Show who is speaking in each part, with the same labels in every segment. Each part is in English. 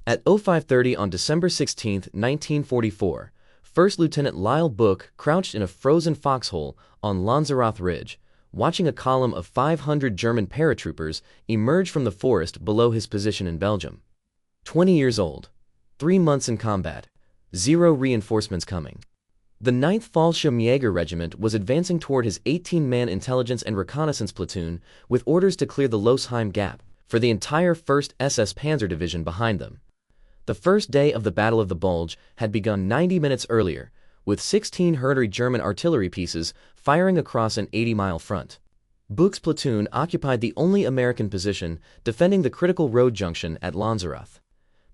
Speaker 1: At 05:30 on December 16, 1944, First Lieutenant Lyle Bouck crouched in a frozen foxhole on Lanzerath Ridge, watching a column of 500 German paratroopers emerge from the forest below his position in Belgium. 20 years old, 3 months in combat, 0 reinforcements coming. The 9th Fallschirmjäger Regiment was advancing toward his 18-man intelligence and reconnaissance platoon with orders to clear the Losheim Gap for the entire 1st SS Panzer Division behind them. The first day of the Battle of the Bulge had begun 90 minutes earlier, with 16 Herder German artillery pieces firing across an 80-mile front. Bouck's platoon occupied the only American position defending the critical road junction at Lanzerath.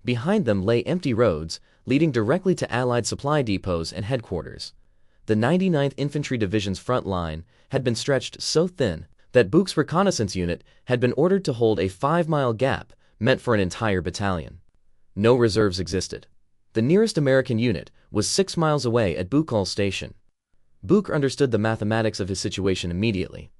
Speaker 1: Behind them lay empty roads, leading directly to Allied supply depots and headquarters. The 99th Infantry Division's front line had been stretched so thin that Bouck's reconnaissance unit had been ordered to hold a 5-mile gap meant for an entire battalion. No reserves existed. The nearest American unit was 6 miles away at Buchholz Station. Bouck understood the mathematics of his situation immediately.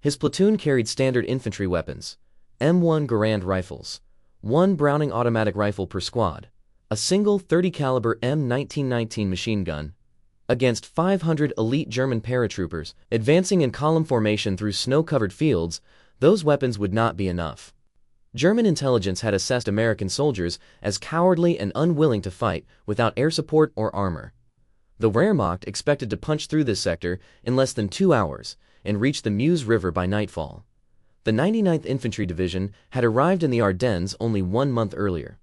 Speaker 1: His platoon carried standard infantry weapons, M1 Garand rifles, 1 Browning automatic rifle per squad, a single 30 caliber M1919 machine gun, against 500 elite German paratroopers advancing in column formation through snow-covered fields. Those weapons would not be enough. German intelligence had assessed American soldiers as cowardly and unwilling to fight without air support or armor. The Wehrmacht expected to punch through this sector in less than 2 hours and reach the Meuse River by nightfall. The 99th Infantry Division had arrived in the Ardennes only 1 month earlier.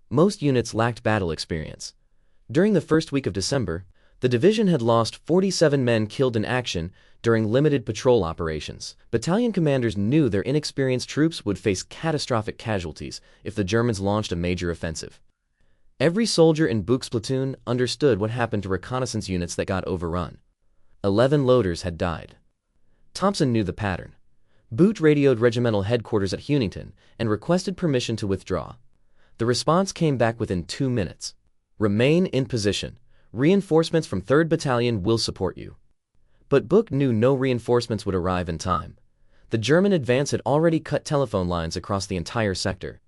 Speaker 1: Most units lacked battle experience. During the first week of December, the division had lost 47 men killed in action during limited patrol operations. Battalion commanders knew their inexperienced troops would face catastrophic casualties if the Germans launched a major offensive. Every soldier in Bouck's platoon understood what happened to reconnaissance units that got overrun. 11 loaders had died. Thompson knew the pattern. Bouck radioed regimental headquarters at Huntington and requested permission to withdraw. The response came back within 2 minutes. Remain in position. Reinforcements from 3rd Battalion will support you. But Bouck knew no reinforcements would arrive in time. The German advance had already cut telephone lines across the entire sector.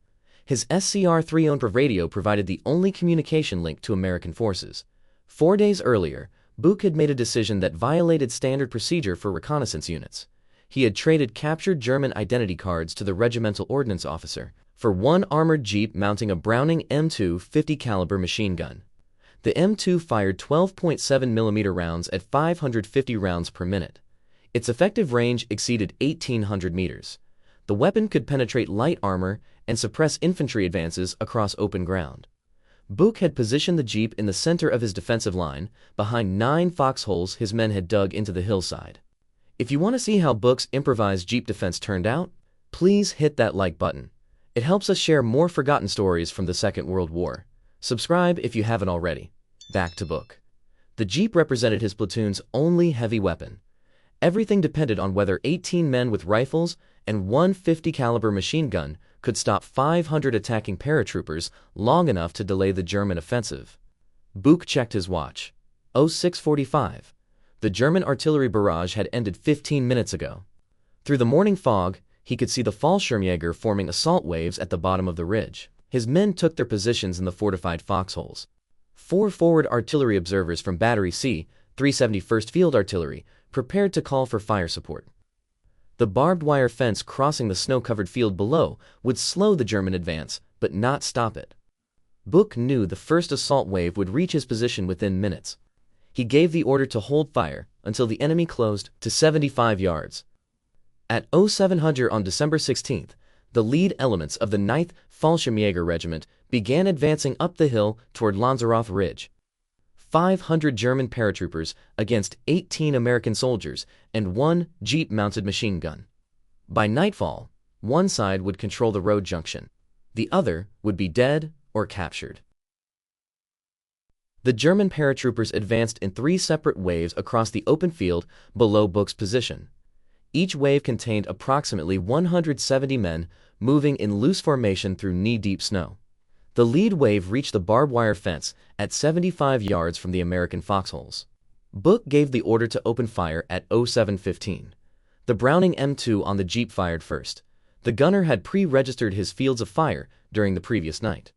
Speaker 1: His SCR-3 ONPRV radio provided the only communication link to American forces. 4 days earlier, Bouck had made a decision that violated standard procedure for reconnaissance units. He had traded captured German identity cards to the regimental ordnance officer for 1 armored jeep mounting a Browning M2 50 caliber machine gun. The M2 fired 12.7 mm rounds at 550 rounds per minute. Its effective range exceeded 1,800 meters. The weapon could penetrate light armor and suppress infantry advances across open ground. Bouck had positioned the jeep in the center of his defensive line, behind 9 foxholes his men had dug into the hillside. If you want to see how Bouck's improvised jeep defense turned out, please hit that like button. It helps us share more forgotten stories from the Second World War. Subscribe if you haven't already. Back to Bouck. The jeep represented his platoon's only heavy weapon. Everything depended on whether 18 men with rifles and 1 50 caliber machine gun could stop 500 attacking paratroopers long enough to delay the German offensive. Bouck checked his watch. 06:45. The German artillery barrage had ended 15 minutes ago. Through the morning fog, he could see the Fallschirmjäger forming assault waves at the bottom of the ridge. His men took their positions in the fortified foxholes. 4 forward artillery observers from Battery C, 371st Field Artillery, prepared to call for fire support. The barbed wire fence crossing the snow-covered field below would slow the German advance, but not stop it. Bouck knew the first assault wave would reach his position within minutes. He gave the order to hold fire until the enemy closed to 75 yards. At 0700 on December 16th, the lead elements of the 9th Fallschirmjäger Regiment began advancing up the hill toward Lanzerath Ridge. 500 German paratroopers against 18 American soldiers and 1 jeep-mounted machine gun. By nightfall, one side would control the road junction. The other would be dead or captured. The German paratroopers advanced in 3 separate waves across the open field below Bouck's position. Each wave contained approximately 170 men moving in loose formation through knee-deep snow. The lead wave reached the barbed wire fence at 75 yards from the American foxholes. Bouck gave the order to open fire at 07:15. The Browning M2 on the jeep fired first. The gunner had pre-registered his fields of fire during the previous night.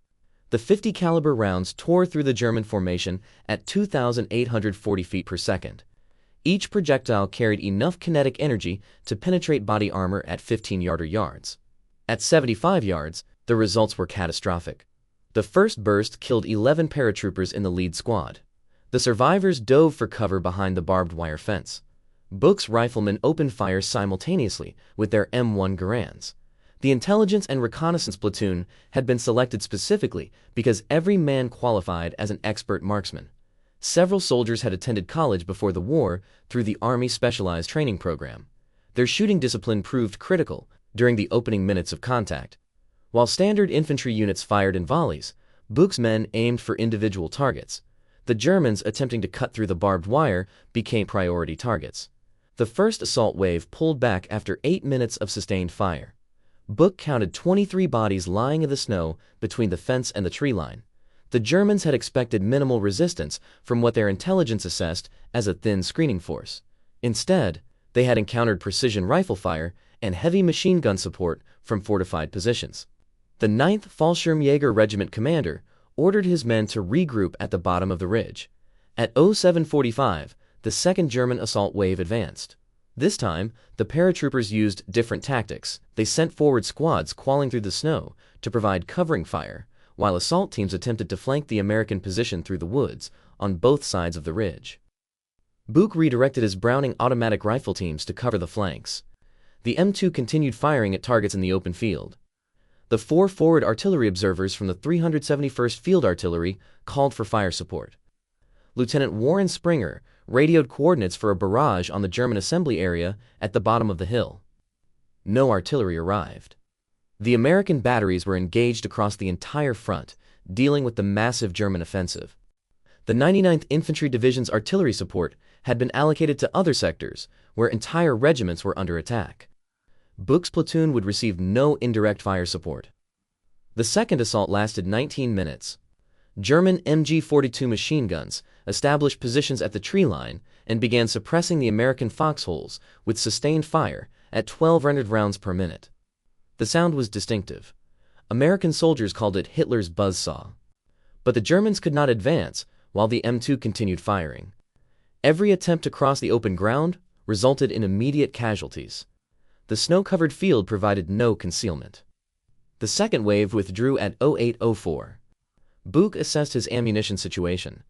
Speaker 1: The 50 caliber rounds tore through the German formation at 2,840 feet per second. Each projectile carried enough kinetic energy to penetrate body armor at 15-yarder yards. At 75 yards, the results were catastrophic. The first burst killed 11 paratroopers in the lead squad. The survivors dove for cover behind the barbed wire fence. Bouck's riflemen opened fire simultaneously with their M1 Garands. The intelligence and reconnaissance platoon had been selected specifically because every man qualified as an expert marksman. Several soldiers had attended college before the war through the Army Specialized Training Program. Their shooting discipline proved critical during the opening minutes of contact. While standard infantry units fired in volleys, Bouck's men aimed for individual targets. The Germans attempting to cut through the barbed wire became priority targets. The first assault wave pulled back after 8 minutes of sustained fire. Bouck counted 23 bodies lying in the snow between the fence and the tree line. The Germans had expected minimal resistance from what their intelligence assessed as a thin screening force. Instead, they had encountered precision rifle fire and heavy machine gun support from fortified positions. The 9th Fallschirmjäger Regiment commander ordered his men to regroup at the bottom of the ridge. At 07:45, the second German assault wave advanced. This time, the paratroopers used different tactics. They sent forward squads crawling through the snow to provide covering fire, while assault teams attempted to flank the American position through the woods on both sides of the ridge. Bouck redirected his Browning automatic rifle teams to cover the flanks. The M2 continued firing at targets in the open field. The 4 forward artillery observers from the 371st Field Artillery called for fire support. Lieutenant Warren Springer radioed coordinates for a barrage on the German assembly area at the bottom of the hill. No artillery arrived. The American batteries were engaged across the entire front, dealing with the massive German offensive. The 99th Infantry Division's artillery support had been allocated to other sectors, where entire regiments were under attack. Bouck's platoon would receive no indirect fire support. The second assault lasted 19 minutes. German MG-42 machine guns established positions at the tree line and began suppressing the American foxholes with sustained fire at 1,200 rounds per minute. The sound was distinctive. American soldiers called it Hitler's buzzsaw. But the Germans could not advance while the M2 continued firing. Every attempt to cross the open ground resulted in immediate casualties. The snow-covered field provided no concealment. The second wave withdrew at 08:04. Bouck assessed his ammunition situation.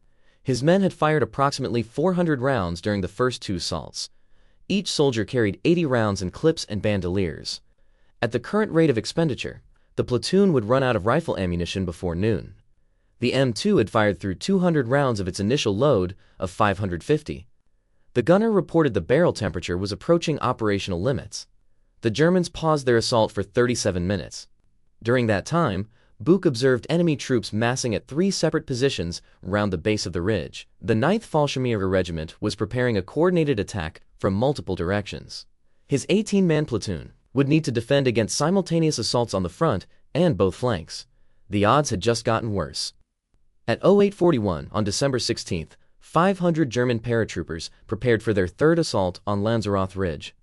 Speaker 1: His men had fired approximately 400 rounds during the first 2 assaults. Each soldier carried 80 rounds in clips and bandoliers. At the current rate of expenditure, the platoon would run out of rifle ammunition before noon. The M2 had fired through 200 rounds of its initial load of 550. The gunner reported the barrel temperature was approaching operational limits. The Germans paused their assault for 37 minutes. During that time, Bouck observed enemy troops massing at 3 separate positions round the base of the ridge. The 9th Fallschirmjäger Regiment was preparing a coordinated attack from multiple directions. His 18-man platoon would need to defend against simultaneous assaults on the front and both flanks. The odds had just gotten worse. At 08:41 on December 16th, 500 German paratroopers prepared for their third assault on Lanzerath Ridge.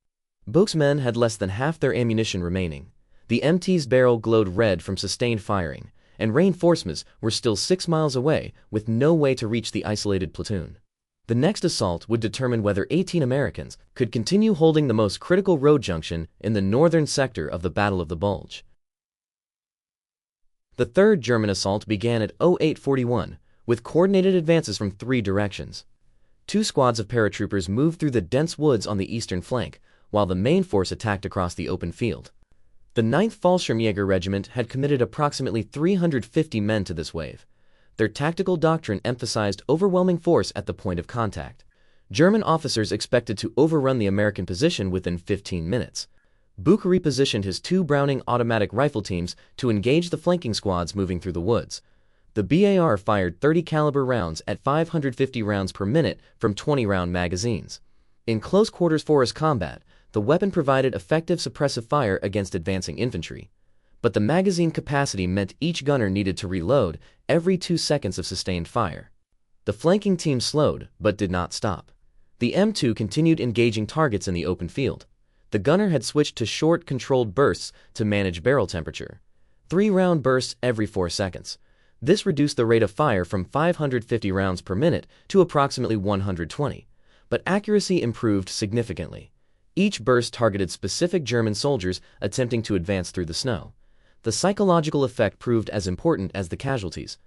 Speaker 1: Bouck's men had less than half their ammunition remaining. The MT's barrel glowed red from sustained firing, and reinforcements were still 6 miles away with no way to reach the isolated platoon. The next assault would determine whether 18 Americans could continue holding the most critical road junction in the northern sector of the Battle of the Bulge. The third German assault began at 08:41 with coordinated advances from 3 directions. 2 squads of paratroopers moved through the dense woods on the eastern flank, while the main force attacked across the open field. The 9th Fallschirmjäger Regiment had committed approximately 350 men to this wave. Their tactical doctrine emphasized overwhelming force at the point of contact. German officers expected to overrun the American position within 15 minutes. Bouck repositioned his 2 Browning automatic rifle teams to engage the flanking squads moving through the woods. The BAR fired 30 caliber rounds at 550 rounds per minute from 20-round magazines. In close quarters forest combat, the weapon provided effective suppressive fire against advancing infantry. But the magazine capacity meant each gunner needed to reload every 2 seconds of sustained fire. The flanking team slowed, but did not stop. The M2 continued engaging targets in the open field. The gunner had switched to short, controlled bursts to manage barrel temperature. 3-round bursts every 4 seconds. This reduced the rate of fire from 550 rounds per minute to approximately 120, but accuracy improved significantly. Each burst targeted specific German soldiers attempting to advance through the snow. The psychological effect proved as important as the casualties.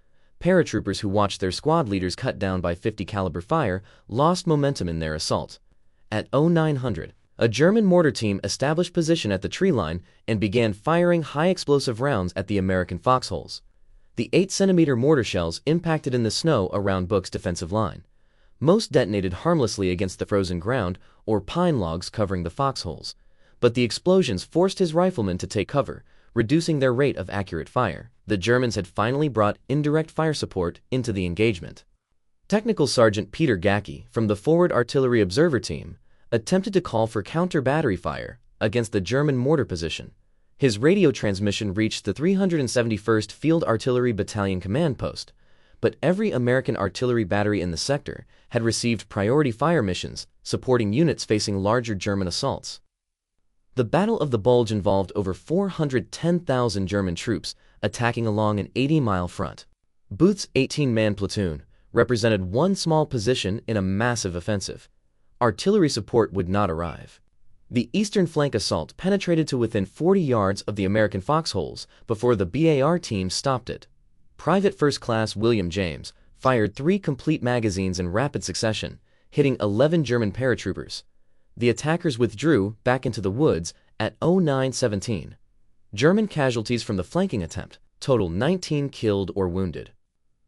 Speaker 1: Paratroopers who watched their squad leaders cut down by 50 caliber fire lost momentum in their assault. At 0900, a German mortar team established position at the tree line and began firing high-explosive rounds at the American foxholes. The 8-centimeter mortar shells impacted in the snow around Bouck's defensive line. Most detonated harmlessly against the frozen ground or pine logs covering the foxholes, but the explosions forced his riflemen to take cover, reducing their rate of accurate fire. The Germans had finally brought indirect fire support into the engagement. Technical Sergeant Peter Gacke from the Forward Artillery Observer Team attempted to call for counter-battery fire against the German mortar position. His radio transmission reached the 371st Field Artillery Battalion command post, but every American artillery battery in the sector had received priority fire missions supporting units facing larger German assaults. The Battle of the Bulge involved over 410,000 German troops attacking along an 80-mile front. Booth's 18-man platoon represented one small position in a massive offensive. Artillery support would not arrive. The eastern flank assault penetrated to within 40 yards of the American foxholes before the BAR team stopped it. Private First Class William James fired 3 complete magazines in rapid succession, hitting 11 German paratroopers. The attackers withdrew back into the woods at 0917. German casualties from the flanking attempt total 19 killed or wounded.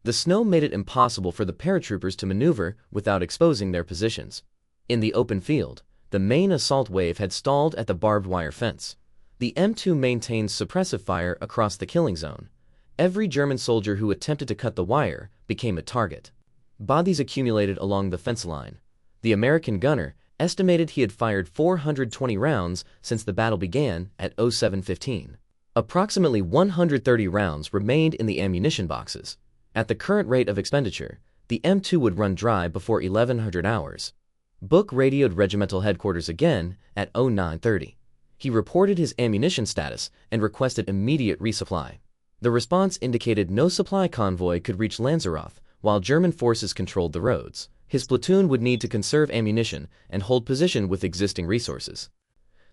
Speaker 1: The snow made it impossible for the paratroopers to maneuver without exposing their positions. In the open field, the main assault wave had stalled at the barbed wire fence. The M2 maintained suppressive fire across the killing zone. Every German soldier who attempted to cut the wire became a target. Bodies accumulated along the fence line. The American gunner estimated he had fired 420 rounds since the battle began at 0715. Approximately 130 rounds remained in the ammunition boxes. At the current rate of expenditure, the M2 would run dry before 1100 hours. Bouck radioed regimental headquarters again at 0930. He reported his ammunition status and requested immediate resupply. The response indicated no supply convoy could reach Lanzerath while German forces controlled the roads. His platoon would need to conserve ammunition and hold position with existing resources.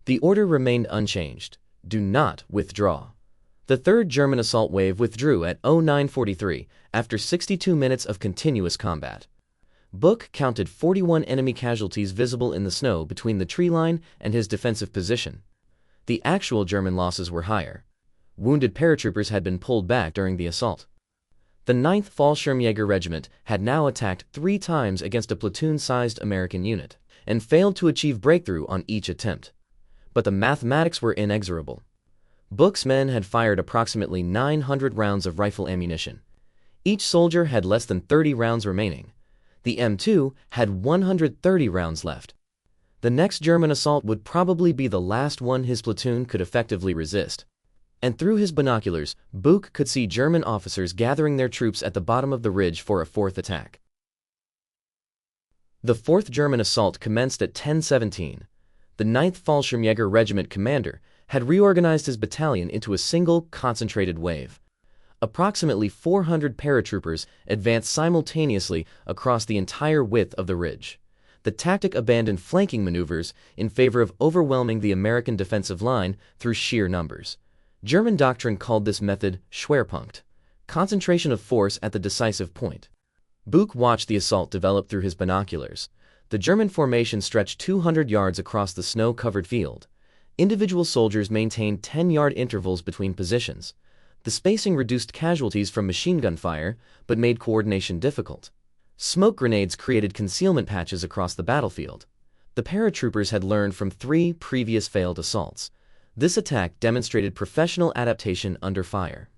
Speaker 1: The order remained unchanged: do not withdraw. The 3rd German assault wave withdrew at 0943 after 62 minutes of continuous combat. Bouck counted 41 enemy casualties visible in the snow between the tree line and his defensive position. The actual German losses were higher. Wounded paratroopers had been pulled back during the assault. The 9th Fallschirmjäger Regiment had now attacked 3 times against a platoon-sized American unit, and failed to achieve breakthrough on each attempt. But the mathematics were inexorable. Bouck's men had fired approximately 900 rounds of rifle ammunition. Each soldier had less than 30 rounds remaining. The M2 had 130 rounds left. The next German assault would probably be the last one his platoon could effectively resist. And through his binoculars, Bouck could see German officers gathering their troops at the bottom of the ridge for a 4th attack. The 4th German assault commenced at 10:17. The 9th Fallschirmjäger Regiment commander had reorganized his battalion into a single, concentrated wave. Approximately 400 paratroopers advanced simultaneously across the entire width of the ridge. The tactic abandoned flanking maneuvers in favor of overwhelming the American defensive line through sheer numbers. German doctrine called this method Schwerpunkt, concentration of force at the decisive point. Bouck watched the assault develop through his binoculars. The German formation stretched 200 yards across the snow-covered field. Individual soldiers maintained 10-yard intervals between positions. The spacing reduced casualties from machine gun fire, but made coordination difficult. Smoke grenades created concealment patches across the battlefield. The paratroopers had learned from 3 previous failed assaults. This attack demonstrated professional adaptation under fire.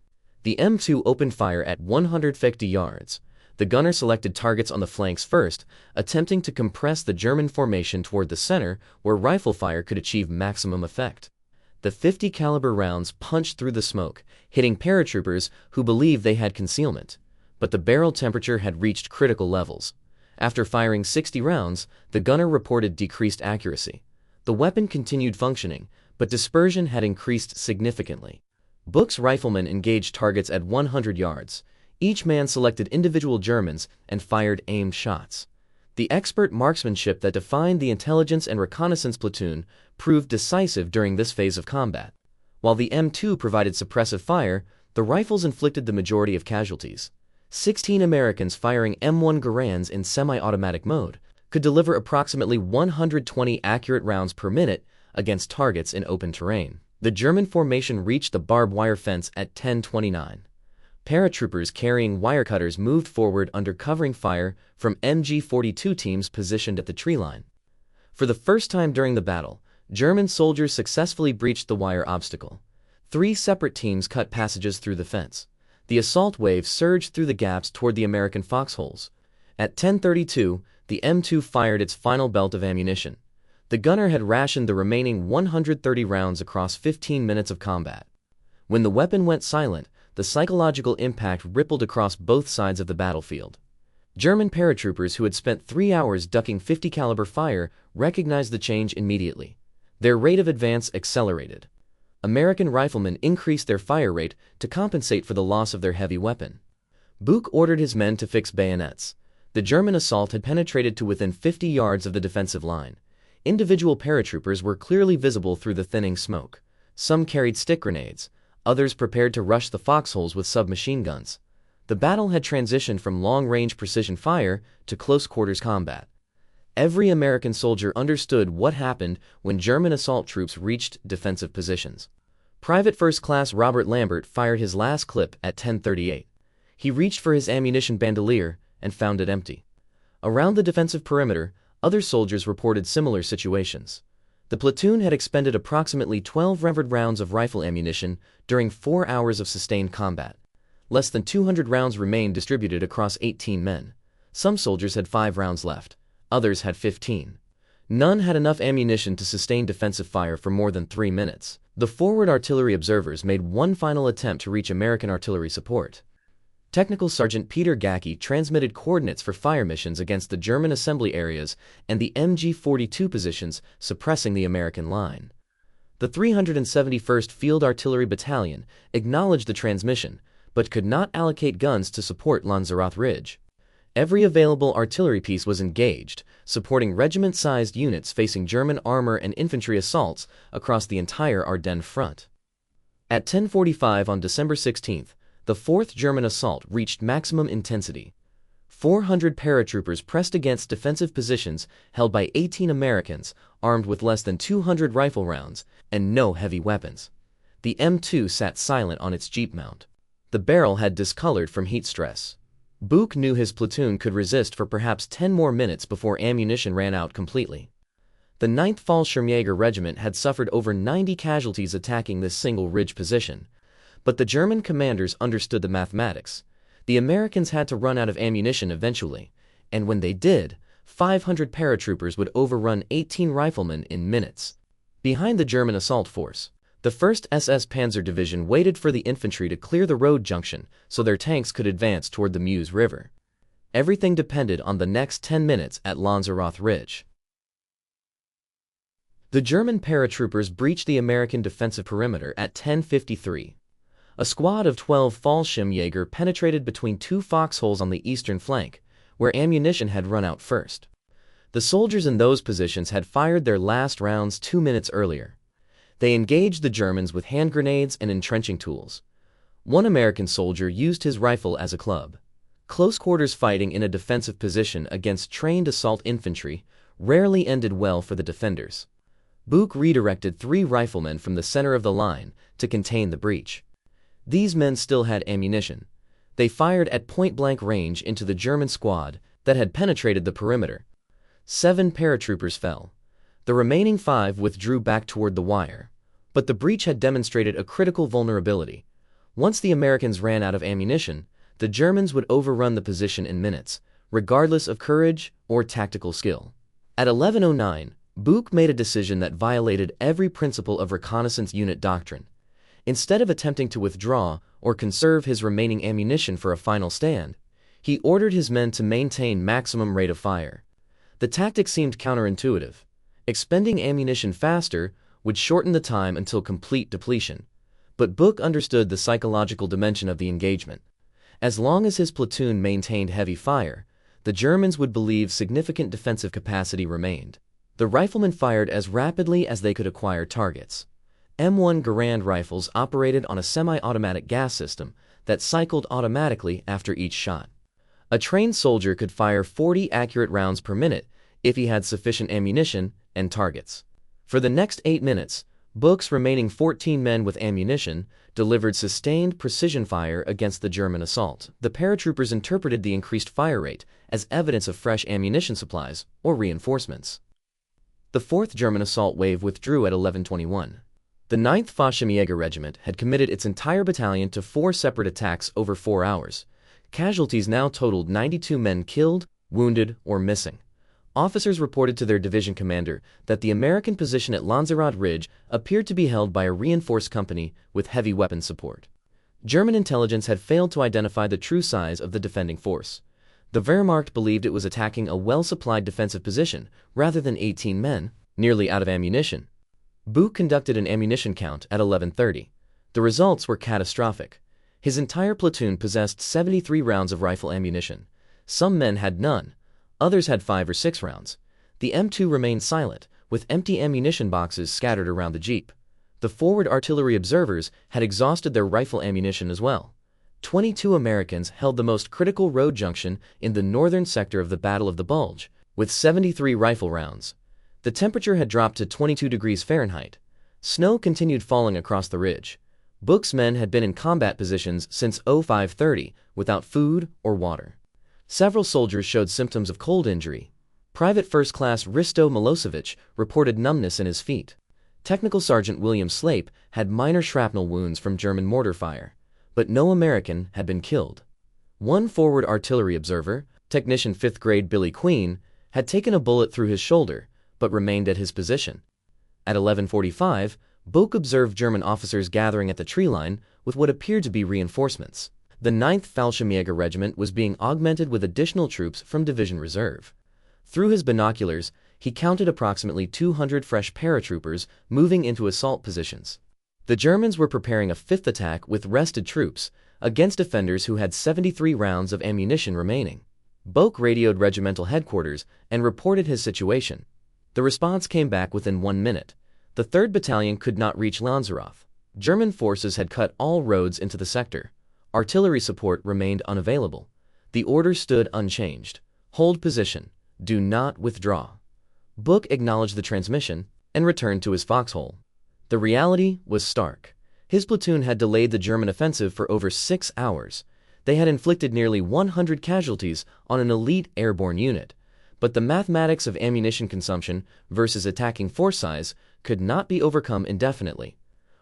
Speaker 1: The M2 opened fire at 150 yards. The gunner selected targets on the flanks first, attempting to compress the German formation toward the center where rifle fire could achieve maximum effect. The 50 caliber rounds punched through the smoke, hitting paratroopers who believed they had concealment, but the barrel temperature had reached critical levels. After firing 60 rounds, the gunner reported decreased accuracy. The weapon continued functioning, but dispersion had increased significantly. Bouck's riflemen engaged targets at 100 yards. Each man selected individual Germans and fired aimed shots. The expert marksmanship that defined the intelligence and reconnaissance platoon proved decisive during this phase of combat. While the M2 provided suppressive fire, the rifles inflicted the majority of casualties. 16 Americans firing M1 Garands in semi-automatic mode could deliver approximately 120 accurate rounds per minute against targets in open terrain. The German formation reached the barbed wire fence at 10:29. Paratroopers carrying wire cutters moved forward under covering fire from MG-42 teams positioned at the tree line. For the first time during the battle, German soldiers successfully breached the wire obstacle. 3 separate teams cut passages through the fence. The assault wave surged through the gaps toward the American foxholes. At 10:32, the M2 fired its final belt of ammunition. The gunner had rationed the remaining 130 rounds across 15 minutes of combat. When the weapon went silent, the psychological impact rippled across both sides of the battlefield. German paratroopers who had spent 3 hours ducking 50 caliber fire recognized the change immediately. Their rate of advance accelerated. American riflemen increased their fire rate to compensate for the loss of their heavy weapon. Bouck ordered his men to fix bayonets. The German assault had penetrated to within 50 yards of the defensive line. Individual paratroopers were clearly visible through the thinning smoke. Some carried stick grenades. Others prepared to rush the foxholes with submachine guns. The battle had transitioned from long-range precision fire to close-quarters combat. Every American soldier understood what happened when German assault troops reached defensive positions. Private First Class Robert Lambert fired his last clip at 10:38. He reached for his ammunition bandolier and found it empty. Around the defensive perimeter, other soldiers reported similar situations. The platoon had expended approximately 12 revolver rounds of rifle ammunition during 4 hours of sustained combat. Less than 200 rounds remained distributed across 18 men. Some soldiers had 5 rounds left. Others had 15. None had enough ammunition to sustain defensive fire for more than 3 minutes. The forward artillery observers made one final attempt to reach American artillery support. Technical Sergeant Peter Gackey transmitted coordinates for fire missions against the German assembly areas and the MG-42 positions, suppressing the American line. The 371st Field Artillery Battalion acknowledged the transmission, but could not allocate guns to support Lanzerath Ridge. Every available artillery piece was engaged, supporting regiment-sized units facing German armor and infantry assaults across the entire Ardennes front. At 10:45 on December 16th, the 4th German assault reached maximum intensity. 400 paratroopers pressed against defensive positions held by 18 Americans, armed with less than 200 rifle rounds and no heavy weapons. The M2 sat silent on its jeep mount. The barrel had discolored from heat stress. Bouck knew his platoon could resist for perhaps 10 more minutes before ammunition ran out completely. The 9th Fallschirmjäger Regiment had suffered over 90 casualties attacking this single ridge position. But the German commanders understood the mathematics. The Americans had to run out of ammunition eventually, and when they did, 500 paratroopers would overrun 18 riflemen in minutes. Behind the German assault force, the 1st SS Panzer Division waited for the infantry to clear the road junction so their tanks could advance toward the Meuse River. Everything depended on the next 10 minutes at Lanzerath Ridge. The German paratroopers breached the American defensive perimeter at 10:53. A squad of 12 Fallschirmjäger penetrated between 2 foxholes on the eastern flank, where ammunition had run out first. The soldiers in those positions had fired their last rounds 2 minutes earlier. They engaged the Germans with hand grenades and entrenching tools. One American soldier used his rifle as a club. Close-quarters fighting in a defensive position against trained assault infantry rarely ended well for the defenders. Bouck redirected 3 riflemen from the center of the line to contain the breach. These men still had ammunition. They fired at point-blank range into the German squad that had penetrated the perimeter. 7 paratroopers fell. The remaining 5 withdrew back toward the wire. But the breach had demonstrated a critical vulnerability. Once the Americans ran out of ammunition, the Germans would overrun the position in minutes, regardless of courage or tactical skill. At 11:09, Bouck made a decision that violated every principle of reconnaissance unit doctrine. Instead of attempting to withdraw or conserve his remaining ammunition for a final stand, he ordered his men to maintain maximum rate of fire. The tactic seemed counterintuitive. Expending ammunition faster would shorten the time until complete depletion. But Bouck understood the psychological dimension of the engagement. As long as his platoon maintained heavy fire, the Germans would believe significant defensive capacity remained. The riflemen fired as rapidly as they could acquire targets. M1 Garand rifles operated on a semi-automatic gas system that cycled automatically after each shot. A trained soldier could fire 40 accurate rounds per minute if he had sufficient ammunition and targets. For the next 8 minutes, Bouck's remaining 14 men with ammunition delivered sustained precision fire against the German assault. The paratroopers interpreted the increased fire rate as evidence of fresh ammunition supplies or reinforcements. The 4th German assault wave withdrew at 11:21. The 9th Fallschirmjäger Regiment had committed its entire battalion to 4 separate attacks over 4 hours. Casualties now totaled 92 men killed, wounded, or missing. Officers reported to their division commander that the American position at Lanzerath Ridge appeared to be held by a reinforced company with heavy weapon support. German intelligence had failed to identify the true size of the defending force. The Wehrmacht believed it was attacking a well-supplied defensive position rather than 18 men, nearly out of ammunition. Bouck conducted an ammunition count at 11:30. The results were catastrophic. His entire platoon possessed 73 rounds of rifle ammunition. Some men had none. Others had 5 or 6 rounds. The M2 remained silent, with empty ammunition boxes scattered around the jeep. The forward artillery observers had exhausted their rifle ammunition as well. 22 Americans held the most critical road junction in the northern sector of the Battle of the Bulge, with 73 rifle rounds. The temperature had dropped to 22 degrees Fahrenheit. Snow continued falling across the ridge. Bouck's men had been in combat positions since 05:30 without food or water. Several soldiers showed symptoms of cold injury. Private First Class Risto Milosevic reported numbness in his feet. Technical Sergeant William Slape had minor shrapnel wounds from German mortar fire, but no American had been killed. One forward artillery observer, Technician 5th Grade Billy Queen, had taken a bullet through his shoulder, but remained at his position. At 11:45, Bouck observed German officers gathering at the tree line with what appeared to be reinforcements. The 9th Fallschirmjäger Regiment was being augmented with additional troops from Division Reserve. Through his binoculars, he counted approximately 200 fresh paratroopers moving into assault positions. The Germans were preparing a 5th attack with rested troops against defenders who had 73 rounds of ammunition remaining. Bouck radioed regimental headquarters and reported his situation. The response came back within 1 minute. The 3rd Battalion could not reach Lanzerath. German forces had cut all roads into the sector. Artillery support remained unavailable. The order stood unchanged. Hold position. Do not withdraw. Bouck acknowledged the transmission and returned to his foxhole. The reality was stark. His platoon had delayed the German offensive for over 6 hours. They had inflicted nearly 100 casualties on an elite airborne unit. But the mathematics of ammunition consumption versus attacking force size could not be overcome indefinitely.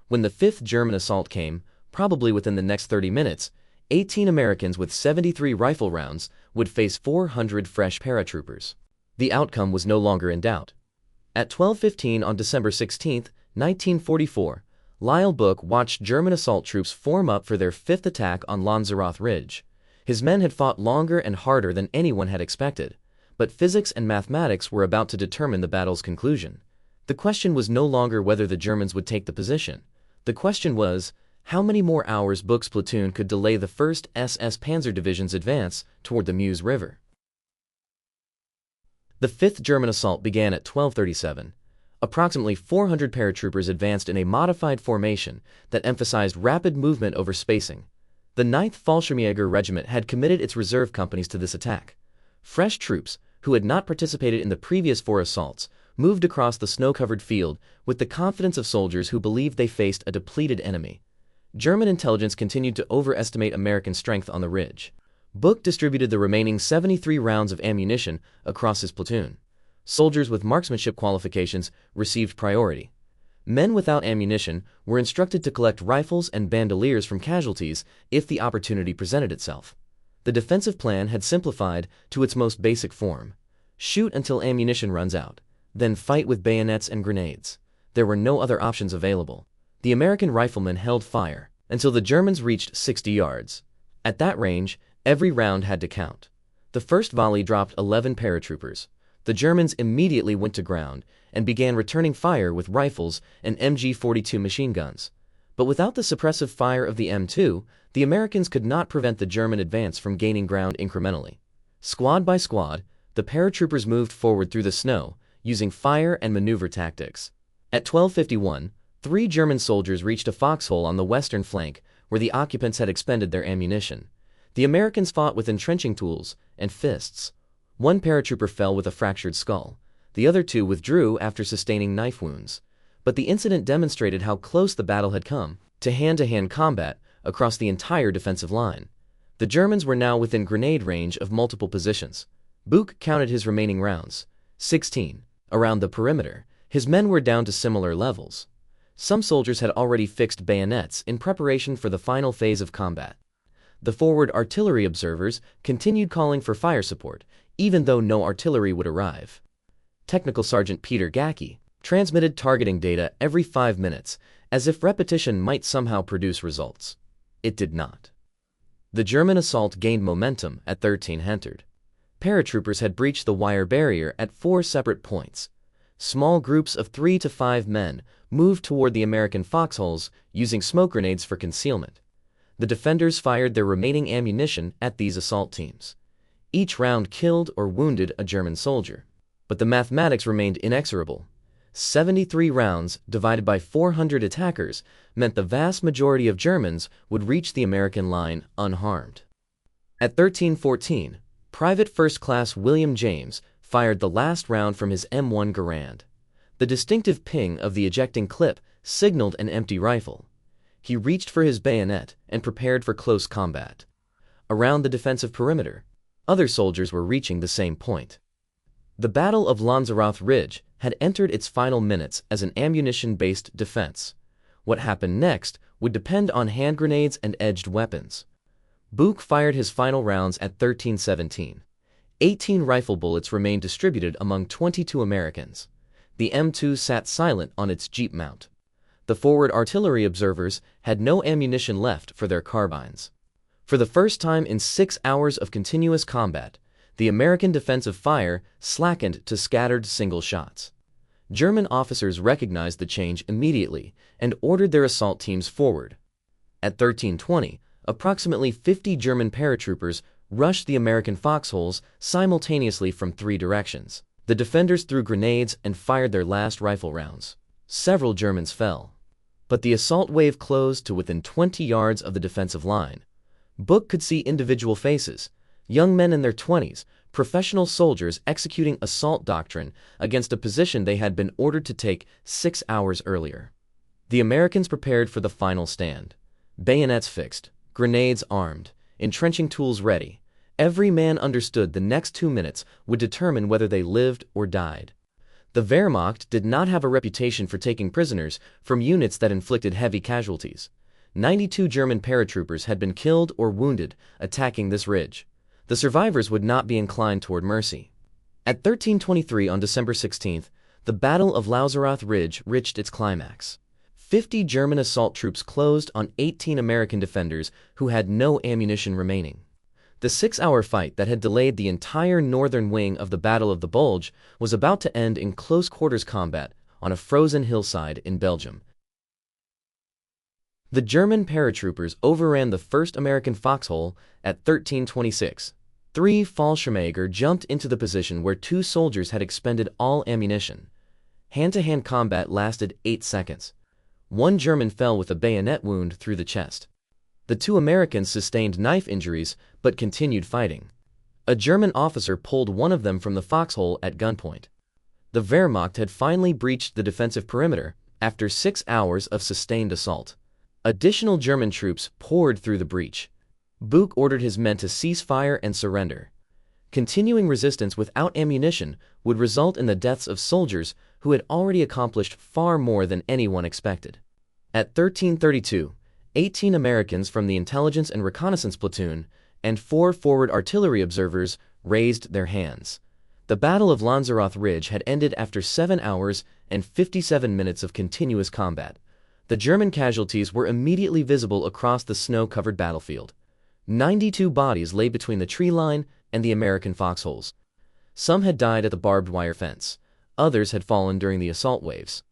Speaker 1: When the 5th German assault came, probably within the next 30 minutes, 18 Americans with 73 rifle rounds would face 400 fresh paratroopers. The outcome was no longer in doubt. At 12:15 on December 16, 1944, Lyle Bouck watched German assault troops form up for their 5th attack on Lanzerath Ridge. His men had fought longer and harder than anyone had expected, but physics and mathematics were about to determine the battle's conclusion. The question was no longer whether the Germans would take the position. The question was, how many more hours Bouck's platoon could delay the 1st SS Panzer Division's advance toward the Meuse River. The 5th German assault began at 12:37. Approximately 400 paratroopers advanced in a modified formation that emphasized rapid movement over spacing. The 9th Fallschirmjäger Regiment had committed its reserve companies to this attack. Fresh troops, who had not participated in the previous 4 assaults, moved across the snow-covered field with the confidence of soldiers who believed they faced a depleted enemy. German intelligence continued to overestimate American strength on the ridge. Bouck distributed the remaining 73 rounds of ammunition across his platoon. Soldiers with marksmanship qualifications received priority. Men without ammunition were instructed to collect rifles and bandoliers from casualties if the opportunity presented itself. The defensive plan had simplified to its most basic form. Shoot until ammunition runs out, then fight with bayonets and grenades. There were no other options available. The American riflemen held fire until the Germans reached 60 yards. At that range, every round had to count. The first volley dropped 11 paratroopers. The Germans immediately went to ground and began returning fire with rifles and MG-42 machine guns. But without the suppressive fire of the M2, the Americans could not prevent the German advance from gaining ground incrementally. Squad by squad, the paratroopers moved forward through the snow, using fire and maneuver tactics. At 12:51, 3 German soldiers reached a foxhole on the western flank where the occupants had expended their ammunition. The Americans fought with entrenching tools and fists. 1 paratrooper fell with a fractured skull. The other 2 withdrew after sustaining knife wounds. But the incident demonstrated how close the battle had come to hand-to-hand combat across the entire defensive line. The Germans were now within grenade range of multiple positions. Bouck counted his remaining rounds. 16. Around the perimeter, his men were down to similar levels. Some soldiers had already fixed bayonets in preparation for the final phase of combat. The forward artillery observers continued calling for fire support, even though no artillery would arrive. Technical Sergeant Peter Gackey transmitted targeting data every 5 minutes, as if repetition might somehow produce results. It did not. The German assault gained momentum at 1300. Paratroopers had breached the wire barrier at 4 separate points. Small groups of 3 to 5 men moved toward the American foxholes using smoke grenades for concealment. The defenders fired their remaining ammunition at these assault teams. Each round killed or wounded a German soldier. But the mathematics remained inexorable. 73 rounds divided by 400 attackers meant the vast majority of Germans would reach the American line unharmed. At 13:14, Private First Class William James fired the last round from his M1 Garand. The distinctive ping of the ejecting clip signaled an empty rifle. He reached for his bayonet and prepared for close combat. Around the defensive perimeter, other soldiers were reaching the same point. The Battle of Lanzerath Ridge had entered its final minutes as an ammunition-based defense. What happened next would depend on hand grenades and edged weapons. Bouck fired his final rounds at 13:17. 18 rifle bullets remained distributed among 22 Americans. The M2 sat silent on its jeep mount. The forward artillery observers had no ammunition left for their carbines. For the first time in 6 hours of continuous combat, the American defensive fire slackened to scattered single shots. German officers recognized the change immediately and ordered their assault teams forward. At 13:20, approximately 50 German paratroopers rushed the American foxholes simultaneously from 3 directions. The defenders threw grenades and fired their last rifle rounds. Several Germans fell. But the assault wave closed to within 20 yards of the defensive line. Bouck could see individual faces, young men in their 20s, professional soldiers executing assault doctrine against a position they had been ordered to take 6 hours earlier. The Americans prepared for the final stand. Bayonets fixed, grenades armed, entrenching tools ready. Every man understood the next 2 minutes would determine whether they lived or died. The Wehrmacht did not have a reputation for taking prisoners from units that inflicted heavy casualties. 92 German paratroopers had been killed or wounded attacking this ridge. The survivors would not be inclined toward mercy. At 13:23 on December 16th, the Battle of Lanzerath Ridge reached its climax. 50 German assault troops closed on 18 American defenders who had no ammunition remaining. The 6-hour fight that had delayed the entire northern wing of the Battle of the Bulge was about to end in close-quarters combat on a frozen hillside in Belgium. The German paratroopers overran the first American foxhole at 13:26. 3 Fallschirmjäger jumped into the position where 2 soldiers had expended all ammunition. Hand-to-hand combat lasted 8 seconds. 1 German fell with a bayonet wound through the chest. The 2 Americans sustained knife injuries but continued fighting. A German officer pulled one of them from the foxhole at gunpoint. The Wehrmacht had finally breached the defensive perimeter after 6 hours of sustained assault. Additional German troops poured through the breach. Bouck ordered his men to cease fire and surrender. Continuing resistance without ammunition would result in the deaths of soldiers who had already accomplished far more than anyone expected. At 13:32, 18 Americans from the intelligence and reconnaissance platoon and 4 forward artillery observers raised their hands. The Battle of Lanzerath Ridge had ended after 7 hours and 57 minutes of continuous combat. The German casualties were immediately visible across the snow-covered battlefield. 92 bodies lay between the tree line and the American foxholes. Some had died at the barbed wire fence. Others had fallen during the assault waves.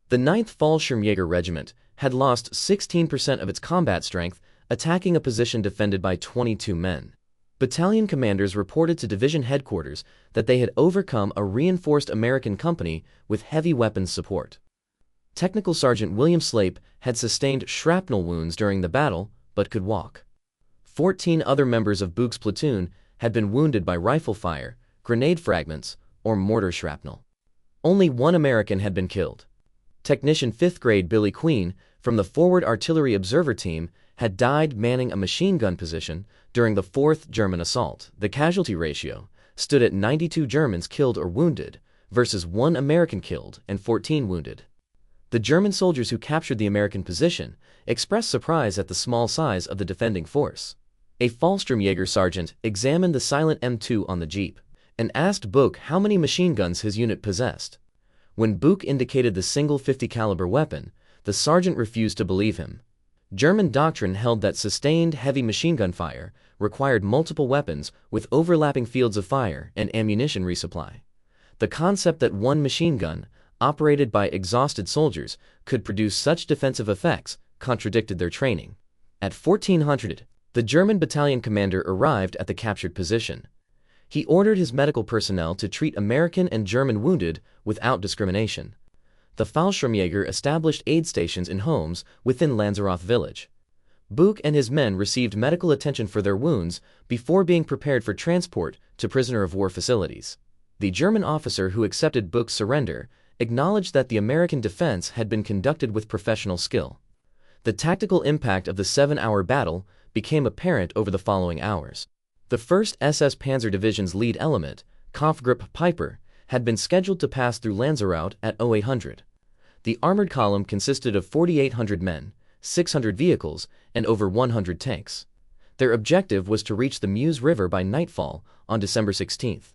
Speaker 1: The 9th Fallschirmjäger Regiment, had lost 16% of its combat strength, attacking a position defended by 22 men. Battalion commanders reported to division headquarters that they had overcome a reinforced American company with heavy weapons support. Technical Sergeant William Slape had sustained shrapnel wounds during the battle, but could walk. 14 other members of Bouck's platoon had been wounded by rifle fire, grenade fragments, or mortar shrapnel. Only one American had been killed. Technician 5th grade Billy Queen from the Forward Artillery Observer Team had died manning a machine gun position during the 4th German assault. The casualty ratio stood at 92 Germans killed or wounded versus 1 American killed and 14 wounded. The German soldiers who captured the American position expressed surprise at the small size of the defending force. A Fallschirmjäger sergeant examined the silent M2 on the Jeep and asked Bouck how many machine guns his unit possessed. When Bouck indicated the single 50 caliber weapon, the sergeant refused to believe him. German doctrine held that sustained heavy machine gun fire required multiple weapons with overlapping fields of fire and ammunition resupply. The concept that one machine gun, operated by exhausted soldiers, could produce such defensive effects contradicted their training. At 1400, the German battalion commander arrived at the captured position. He ordered his medical personnel to treat American and German wounded without discrimination. The Fallschirmjäger established aid stations in homes within Lanzerath village. Bouck and his men received medical attention for their wounds before being prepared for transport to prisoner-of-war facilities. The German officer who accepted Bouck's surrender acknowledged that the American defense had been conducted with professional skill. The tactical impact of the 7-hour battle became apparent over the following hours. The 1st SS Panzer Division's lead element, Kampfgruppe Piper, had been scheduled to pass through Lanzerath at 0800. The armored column consisted of 4,800 men, 600 vehicles, and over 100 tanks. Their objective was to reach the Meuse River by nightfall on December 16th.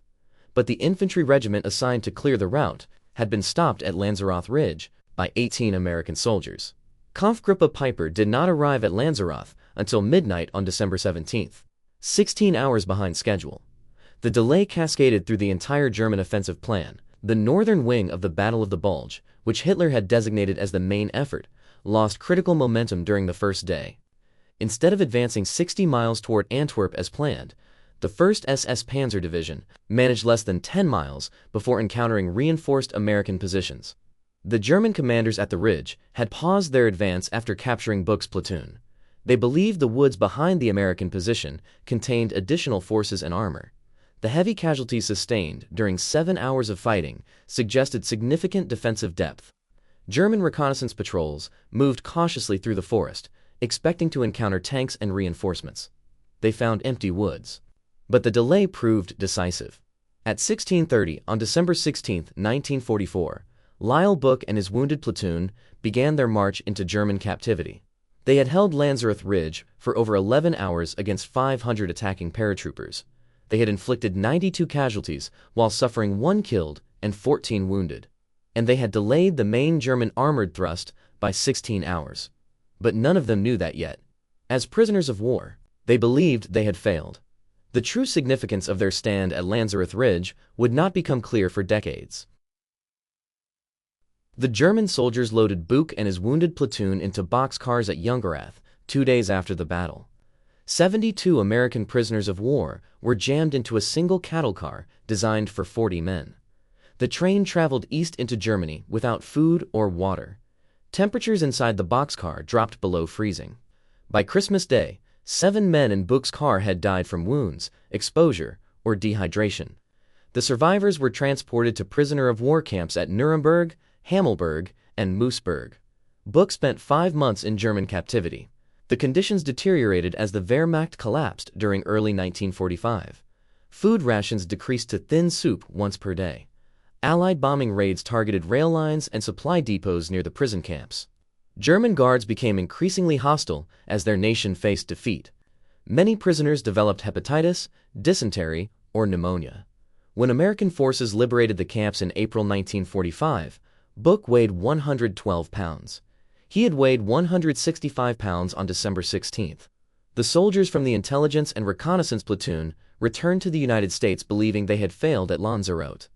Speaker 1: But the infantry regiment assigned to clear the route had been stopped at Lanzerath Ridge by 18 American soldiers. Kampfgruppe Piper did not arrive at Lanzerath until midnight on December 17th, 16 hours behind schedule. The delay cascaded through the entire German offensive plan. The northern wing of the Battle of the Bulge, which Hitler had designated as the main effort, lost critical momentum during the first day. Instead of advancing 60 miles toward Antwerp as planned, the 1st SS Panzer Division managed less than 10 miles before encountering reinforced American positions. The German commanders at the ridge had paused their advance after capturing Bouck's platoon. They believed the woods behind the American position contained additional forces and armor. The heavy casualties sustained during 7 hours of fighting suggested significant defensive depth. German reconnaissance patrols moved cautiously through the forest, expecting to encounter tanks and reinforcements. They found empty woods. But the delay proved decisive. At 1630 on December 16, 1944, Lyle Bouck and his wounded platoon began their march into German captivity. They had held Lanzerath Ridge for over 11 hours against 500 attacking paratroopers. They had inflicted 92 casualties while suffering 1 killed and 14 wounded. And they had delayed the main German armored thrust by 16 hours. But none of them knew that yet. As prisoners of war, they believed they had failed. The true significance of their stand at Lanzerath Ridge would not become clear for decades. The German soldiers loaded Bouck and his wounded platoon into boxcars at Lanzerath 2 days after the battle. 72 American prisoners of war were jammed into a single cattle car designed for 40 men. The train traveled east into Germany without food or water. Temperatures inside the boxcar dropped below freezing. By Christmas Day, 7 men in Bouck's car had died from wounds, exposure, or dehydration. The survivors were transported to prisoner-of-war camps at Nuremberg, Hammelburg, and Moosburg. Bouck spent 5 months in German captivity. The conditions deteriorated as the Wehrmacht collapsed during early 1945. Food rations decreased to thin soup once per day. Allied bombing raids targeted rail lines and supply depots near the prison camps. German guards became increasingly hostile as their nation faced defeat. Many prisoners developed hepatitis, dysentery, or pneumonia. When American forces liberated the camps in April 1945, Bouck weighed 112 pounds. He had weighed 165 pounds on December 16th. The soldiers from the intelligence and reconnaissance platoon returned to the United States believing they had failed at Lanzerath.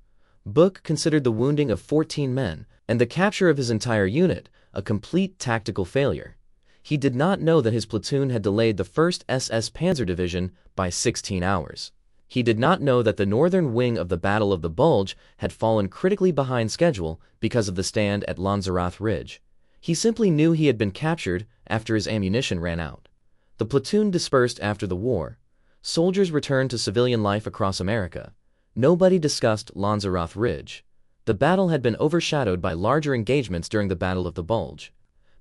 Speaker 1: Bouck considered the wounding of 14 men and the capture of his entire unit a complete tactical failure. He did not know that his platoon had delayed the 1st SS Panzer Division by 16 hours. He did not know that the northern wing of the Battle of the Bulge had fallen critically behind schedule because of the stand at Lanzerath Ridge. He simply knew he had been captured after his ammunition ran out. The platoon dispersed after the war. Soldiers returned to civilian life across America. Nobody discussed Lanzerath Ridge. The battle had been overshadowed by larger engagements during the Battle of the Bulge.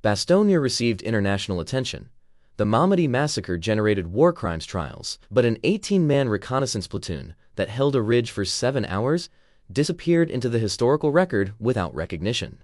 Speaker 1: Bastogne received international attention. The Malmedy massacre generated war crimes trials, but an 18-man reconnaissance platoon that held a ridge for 7 hours disappeared into the historical record without recognition.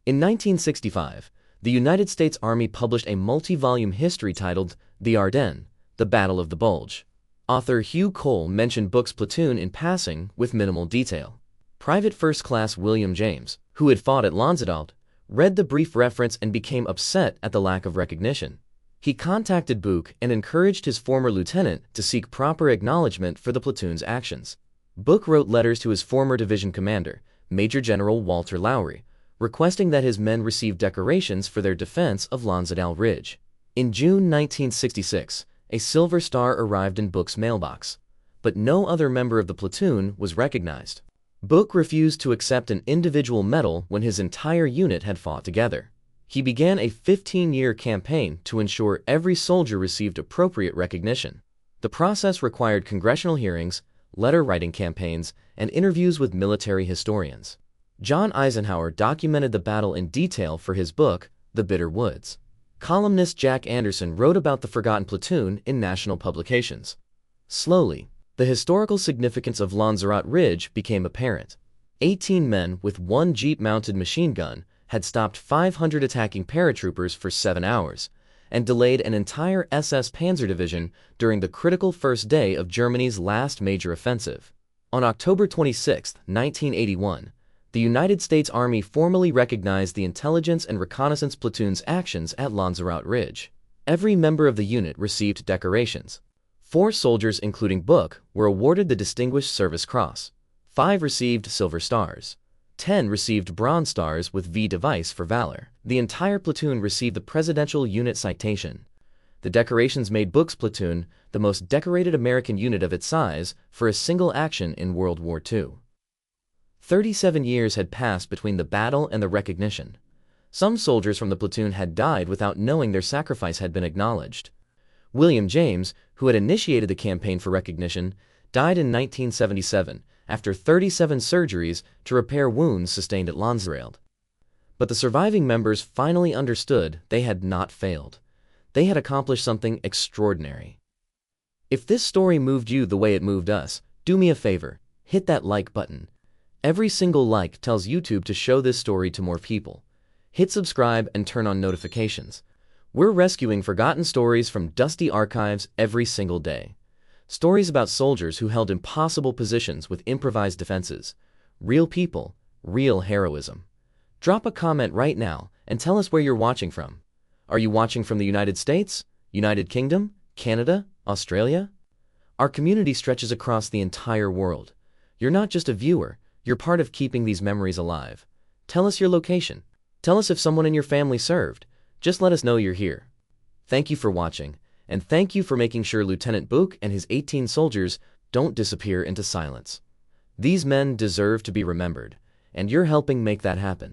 Speaker 1: In 1965, the United States Army published a multi-volume history titled The Ardennes, The Battle of the Bulge. Author Hugh Cole mentioned Bouck's platoon in passing with minimal detail. Private First Class William James, who had fought at Lanzerath, read the brief reference and became upset at the lack of recognition. He contacted Bouck and encouraged his former lieutenant to seek proper acknowledgement for the platoon's actions. Bouck wrote letters to his former division commander, Major General Walter Lowry, requesting that his men receive decorations for their defense of Lanzerath Ridge. In June 1966, a silver star arrived in Bouck's mailbox, but no other member of the platoon was recognized. Bouck refused to accept an individual medal when his entire unit had fought together. He began a 15-year campaign to ensure every soldier received appropriate recognition. The process required congressional hearings, letter-writing campaigns, and interviews with military historians. John Eisenhower documented the battle in detail for his book, The Bitter Woods. Columnist Jack Anderson wrote about the forgotten platoon in national publications. Slowly, the historical significance of Lanzerath Ridge became apparent. 18 men with one Jeep-mounted machine gun had stopped 500 attacking paratroopers for 7 hours and delayed an entire SS Panzer Division during the critical first day of Germany's last major offensive. On October 26, 1981, the United States Army formally recognized the intelligence and reconnaissance platoon's actions at Lanzerath Ridge. Every member of the unit received decorations. 4 soldiers, including Bouck, were awarded the Distinguished Service Cross. 5 received Silver Stars. 10 received Bronze Stars with V device for valor. The entire platoon received the Presidential Unit Citation. The decorations made Bouck's platoon the most decorated American unit of its size for a single action in World War II. 37 years had passed between the battle and the recognition. Some soldiers from the platoon had died without knowing their sacrifice had been acknowledged. William James, who had initiated the campaign for recognition, died in 1977 after 37 surgeries to repair wounds sustained at Lanzerath. But the surviving members finally understood they had not failed. They had accomplished something extraordinary. If this story moved you the way it moved us, do me a favor, hit that like button. Every single like tells YouTube to show this story to more people. Hit subscribe and turn on notifications. We're rescuing forgotten stories from dusty archives every single day. Stories about soldiers who held impossible positions with improvised defenses. Real people, real heroism. Drop a comment right now and tell us where you're watching from. Are you watching from the United States, United Kingdom, Canada, Australia? Our community stretches across the entire world. You're not just a viewer, you're part of keeping these memories alive. Tell us your location. Tell us if someone in your family served. Just let us know you're here. Thank you for watching. And thank you for making sure Lieutenant Bouck and his 18 soldiers don't disappear into silence. These men deserve to be remembered, and you're helping make that happen.